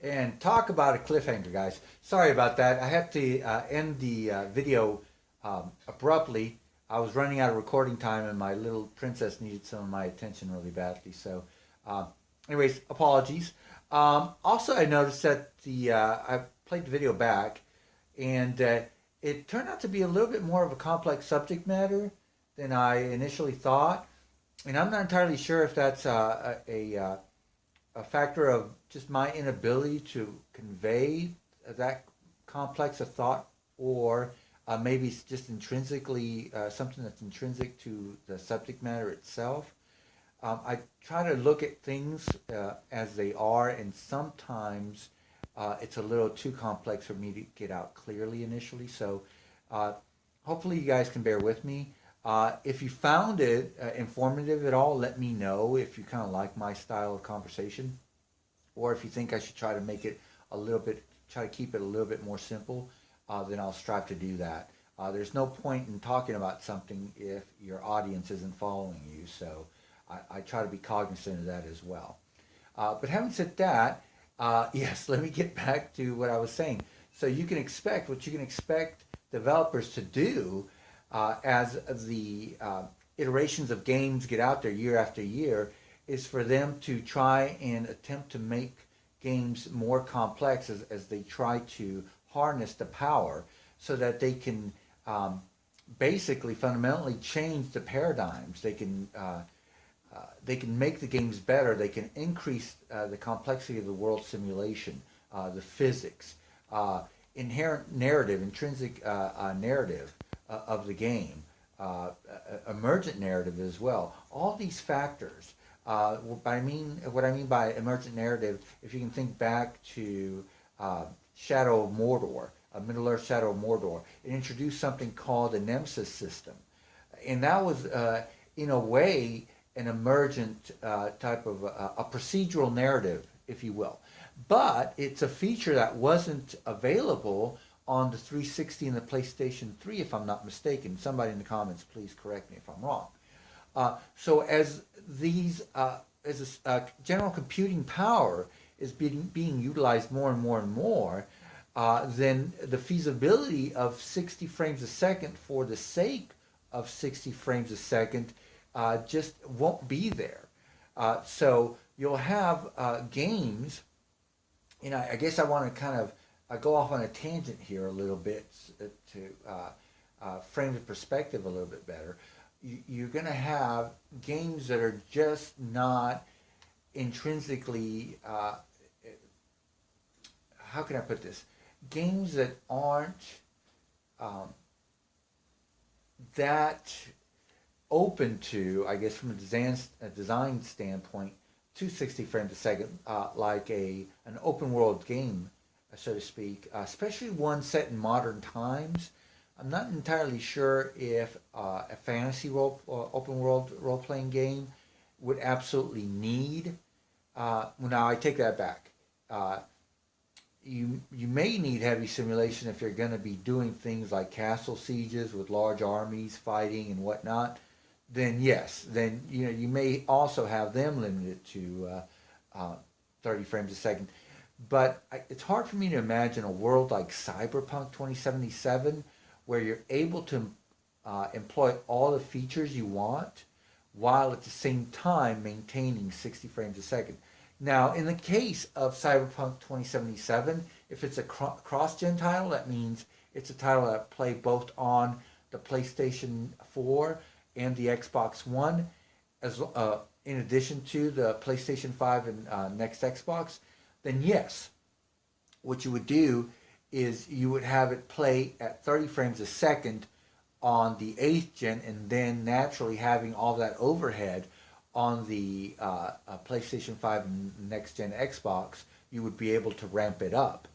And talk about a cliffhanger, guys. Sorry about that. I had to end the video abruptly. I was running out of recording time, and my little princess needed some of my attention really badly. So, uh, anyways, apologies. Also, I noticed that I played the video back, and it turned out to be a little bit more of a complex subject matter than I initially thought. And I'm not entirely sure if that's a factor of just my inability to convey that complex a thought, or maybe it's just intrinsically something that's intrinsic to the subject matter itself. I try to look at things as they are, and sometimes it's a little too complex for me to get out clearly initially. So uh, hopefully you guys can bear with me. If you found it informative at all, let me know if you kind of like my style of conversation, or if you think I should try to make it a little bit, try to keep it a little bit more simple, then I'll strive to do that. There's no point in talking about something if your audience isn't following you, so I try to be cognizant of that as well. But having said that, yes, let me get back to what I was saying. So you can expect what you can expect developers to do as the iterations of games get out there year after year, is for them to try and attempt to make games more complex as they try to harness the power so that basically fundamentally change the paradigms. They can make the games better. They can increase the complexity of the world simulation, the physics, inherent narrative, intrinsic narrative of the game, emergent narrative as well. All these factors. What I mean by emergent narrative, if you can think back to Shadow of Mordor, Middle Earth Shadow of Mordor, it introduced something called the Nemesis system, and that was, in a way, an emergent type of a procedural narrative, if you will. But it's a feature that wasn't available on the 360 and the PlayStation 3, if I'm not mistaken. Somebody in the comments, please correct me if I'm wrong. So as general computing power is being utilized more and more and more, then the feasibility of 60 frames a second for the sake of 60 frames a second just won't be there. So you'll have games, and I guess I want to kind of go off on a tangent here a little bit to frame the perspective a little bit better. You're going to have games that are just not intrinsically, how can I put this? Games that aren't that open to, I guess, from a design standpoint, to 60 frames a second, like an open world game, so to speak, especially one set in modern times. I'm not entirely sure if a fantasy open world role playing game would absolutely need. Now I take that back. You may need heavy simulation if you're going to be doing things like castle sieges with large armies fighting and whatnot. Then yes, then you may also have them limited to 30 frames a second. But it's hard for me to imagine a world like Cyberpunk 2077 where you're able to employ all the features you want while at the same time maintaining 60 frames a second. Now, in the case of Cyberpunk 2077, if it's a cross-gen title, that means it's a title that play both on the PlayStation 4 and the Xbox One, as in addition to the PlayStation 5 and next Xbox, then yes, what you would do is you would have it play at 30 frames a second on the 8th gen, and then naturally having all that overhead on the PlayStation 5 and next gen Xbox, you would be able to ramp it up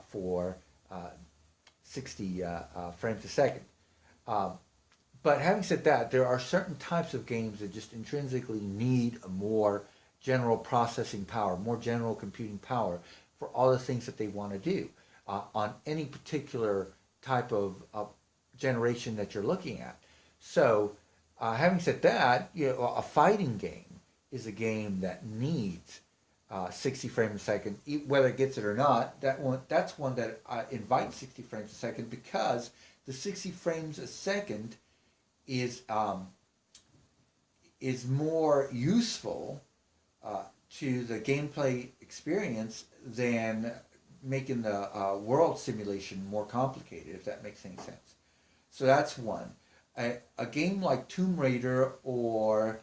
for 60 frames a second. But having said that, there are certain types of games that just intrinsically need a more general processing power, more general computing power for all the things that they want to do on any particular type of generation that you're looking at. So, having said that, a fighting game is a game that needs 60 frames a second, whether it gets it or not. That's one that invites 60 frames a second, because the 60 frames a second is more useful to the gameplay experience than making the world simulation more complicated, if that makes any sense. So that's one. A game like Tomb Raider or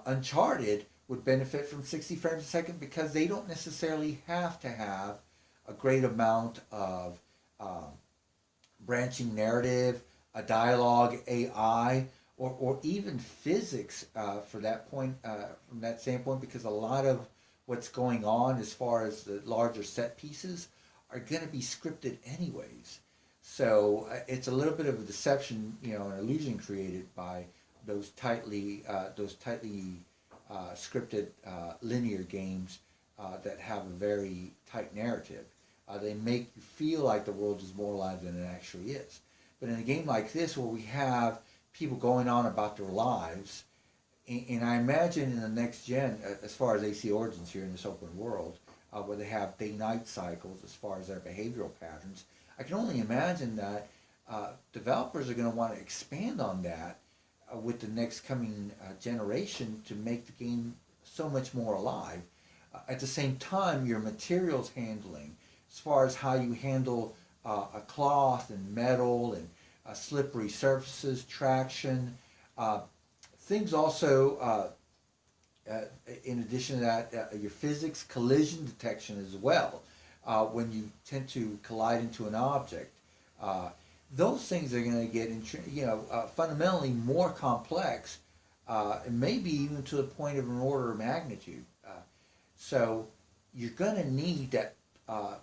Uncharted would benefit from 60 frames a second, because they don't necessarily have to have a great amount of branching narrative, a dialogue, AI, or even physics for that point, from that standpoint, because a lot of what's going on as far as the larger set pieces are going to be scripted anyways. So it's a little bit of a deception, an illusion created by those tightly scripted linear games that have a very tight narrative. They make you feel like the world is more alive than it actually is. But in a game like this, where we have people going on about their lives, and I imagine in the next gen, as far as AC Origins here in this open world, where they have day-night cycles as far as their behavioral patterns, I can only imagine that developers are going to want to expand on that with the next coming generation to make the game so much more alive. At the same time, your materials handling, as far as how you handle a cloth and metal and slippery surfaces, traction, things also, in addition to that, your physics, collision detection as well, when you tend to collide into an object. Those things are going to get, fundamentally more complex, and maybe even to the point of an order of magnitude. So you're going to need that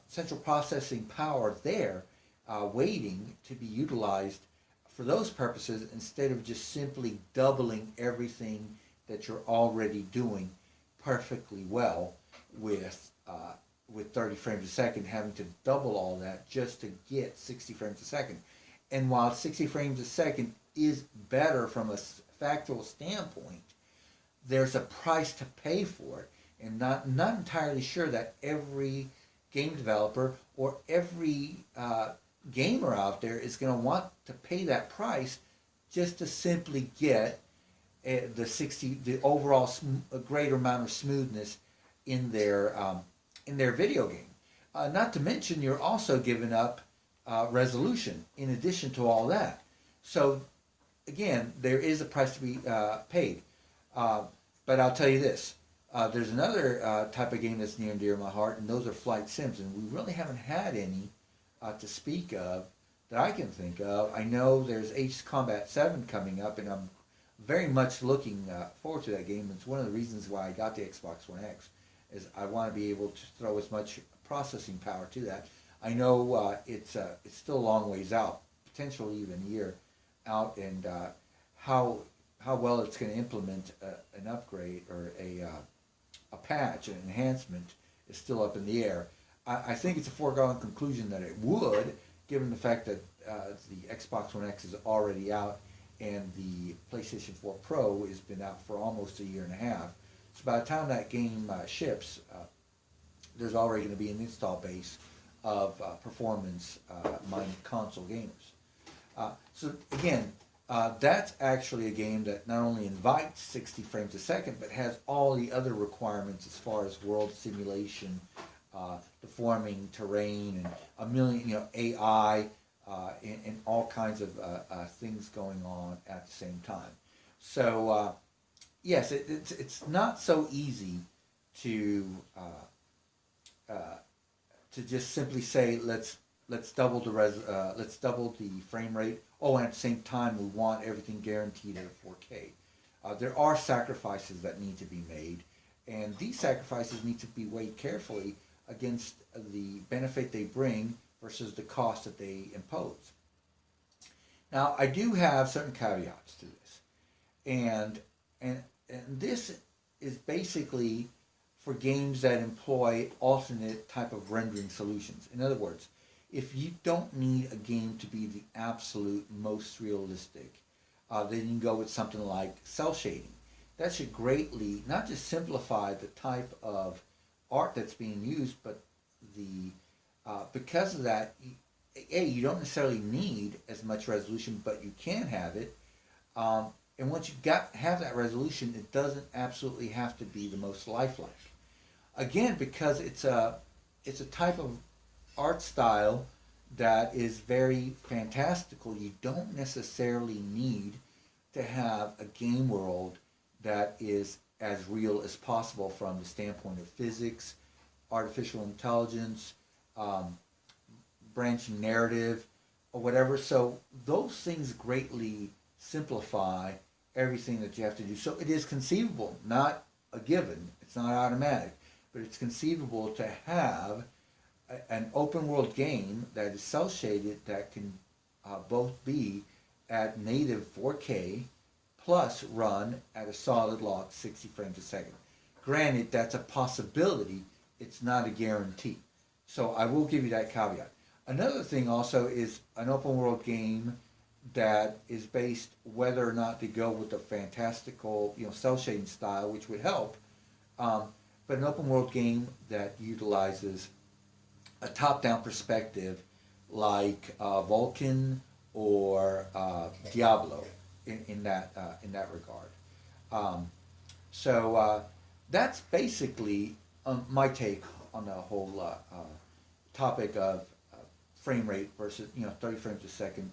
central processing power there, waiting to be utilized for those purposes, instead of just simply doubling everything that you're already doing perfectly well with 30 frames a second, having to double all that just to get 60 frames a second. And while 60 frames a second is better from a factual standpoint, there's a price to pay for it. And not entirely sure that every game developer or every gamer out there is going to want to pay that price just to simply get the overall greater amount of smoothness in their video game. Not to mention, you're also giving up resolution in addition to all that. So again, there is a price to be paid. But I'll tell you this. There's another type of game that's near and dear to my heart, and those are flight sims. And we really haven't had any to speak of that I can think of. I know there's Ace Combat 7 coming up, and I'm very much looking forward to that game. It's one of the reasons why I got the Xbox One X, is I want to be able to throw as much processing power to that. I know it's still a long ways out, potentially even a year out, and how well it's going to implement an upgrade or a patch, an enhancement, is still up in the air. I think it's a foregone conclusion that it would, given the fact that the Xbox One X is already out and the PlayStation 4 Pro has been out for almost a year and a half. So by the time that game ships, there's already going to be an install base of performance-minded console gamers. So again, that's actually a game that not only invites 60 frames a second, but has all the other requirements as far as world simulation, deforming terrain, and a million, AI, and all kinds of things going on at the same time. So yes, it's not so easy to just simply say let's double the frame rate. Oh, and at the same time we want everything guaranteed at a 4K. There are sacrifices that need to be made, and these sacrifices need to be weighed carefully against the benefit they bring versus the cost that they impose. Now, I do have certain caveats to this, and this is basically for games that employ alternate type of rendering solutions. In other words, if you don't need a game to be the absolute most realistic, then you can go with something like cell shading. That should greatly not just simplify the type of art that's being used, but the because of that, you don't necessarily need as much resolution, but you can have it. And once you have that resolution, it doesn't absolutely have to be the most lifelike. Again, because it's a type of art style that is very fantastical. You don't necessarily need to have a game world that is as real as possible from the standpoint of physics, artificial intelligence, branching narrative, or whatever. So those things greatly simplify everything that you have to do. So it is conceivable, not a given, it's not automatic, but it's conceivable to have an open world game that is cel shaded that can both be at native 4K plus run at a solid lock 60 frames a second. Granted, that's a possibility, it's not a guarantee. So I will give you that caveat. Another thing also is an open world game that is based whether or not to go with the fantastical, cel shading style, which would help, but an open world game that utilizes a top-down perspective like Vulcan or Diablo in that regard. So that's basically my take on the whole topic of frame rate versus 30 frames a second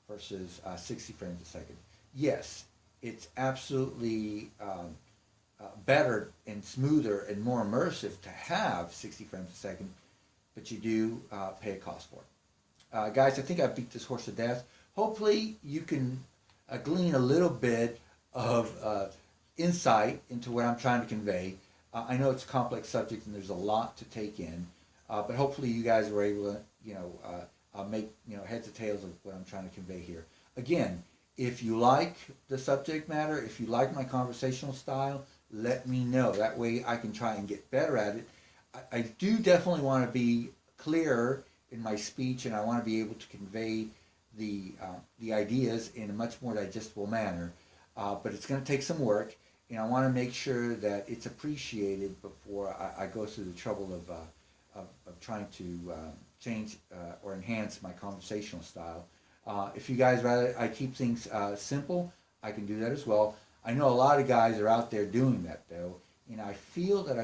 versus 60 frames a second. Yes, it's absolutely better and smoother and more immersive to have 60 frames a second, but you do pay a cost for it. Guys, I think I beat this horse to death. Hopefully you can glean a little bit of insight into what I'm trying to convey. I know it's a complex subject and there's a lot to take in, but hopefully you guys were able to make heads or tails of what I'm trying to convey here. Again, if you like the subject matter, if you like my conversational style, let me know. That way I can try and get better at it. I do definitely want to be clearer in my speech, and I want to be able to convey the ideas in a much more digestible manner. But it's going to take some work, and I want to make sure that it's appreciated before I go through the trouble of trying to change or enhance my conversational style. If you guys rather I keep things simple, I can do that as well. I know a lot of guys are out there doing that though, and I feel that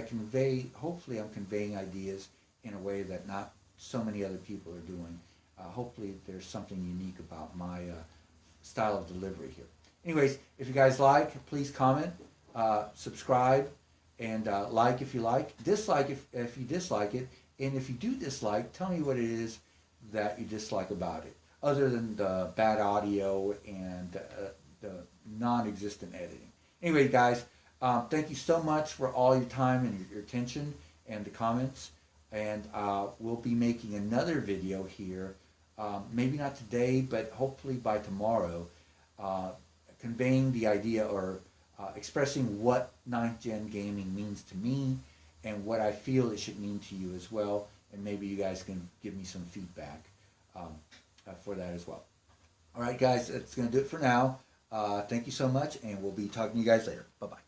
hopefully I'm conveying ideas in a way that not so many other people are doing. Hopefully there's something unique about my style of delivery here. Anyways, if you guys like, please comment, subscribe, and like if you like, dislike if you dislike it, and if you do dislike, tell me what it is that you dislike about it, other than the bad audio and the non-existent editing. Anyway, guys, thank you so much for all your time and your attention and the comments. And we'll be making another video here, maybe not today, but hopefully by tomorrow, conveying the idea or expressing what 9th Gen gaming means to me and what I feel it should mean to you as well. And maybe you guys can give me some feedback for that as well. All right, guys, that's going to do it for now. Thank you so much, and we'll be talking to you guys later. Bye-bye.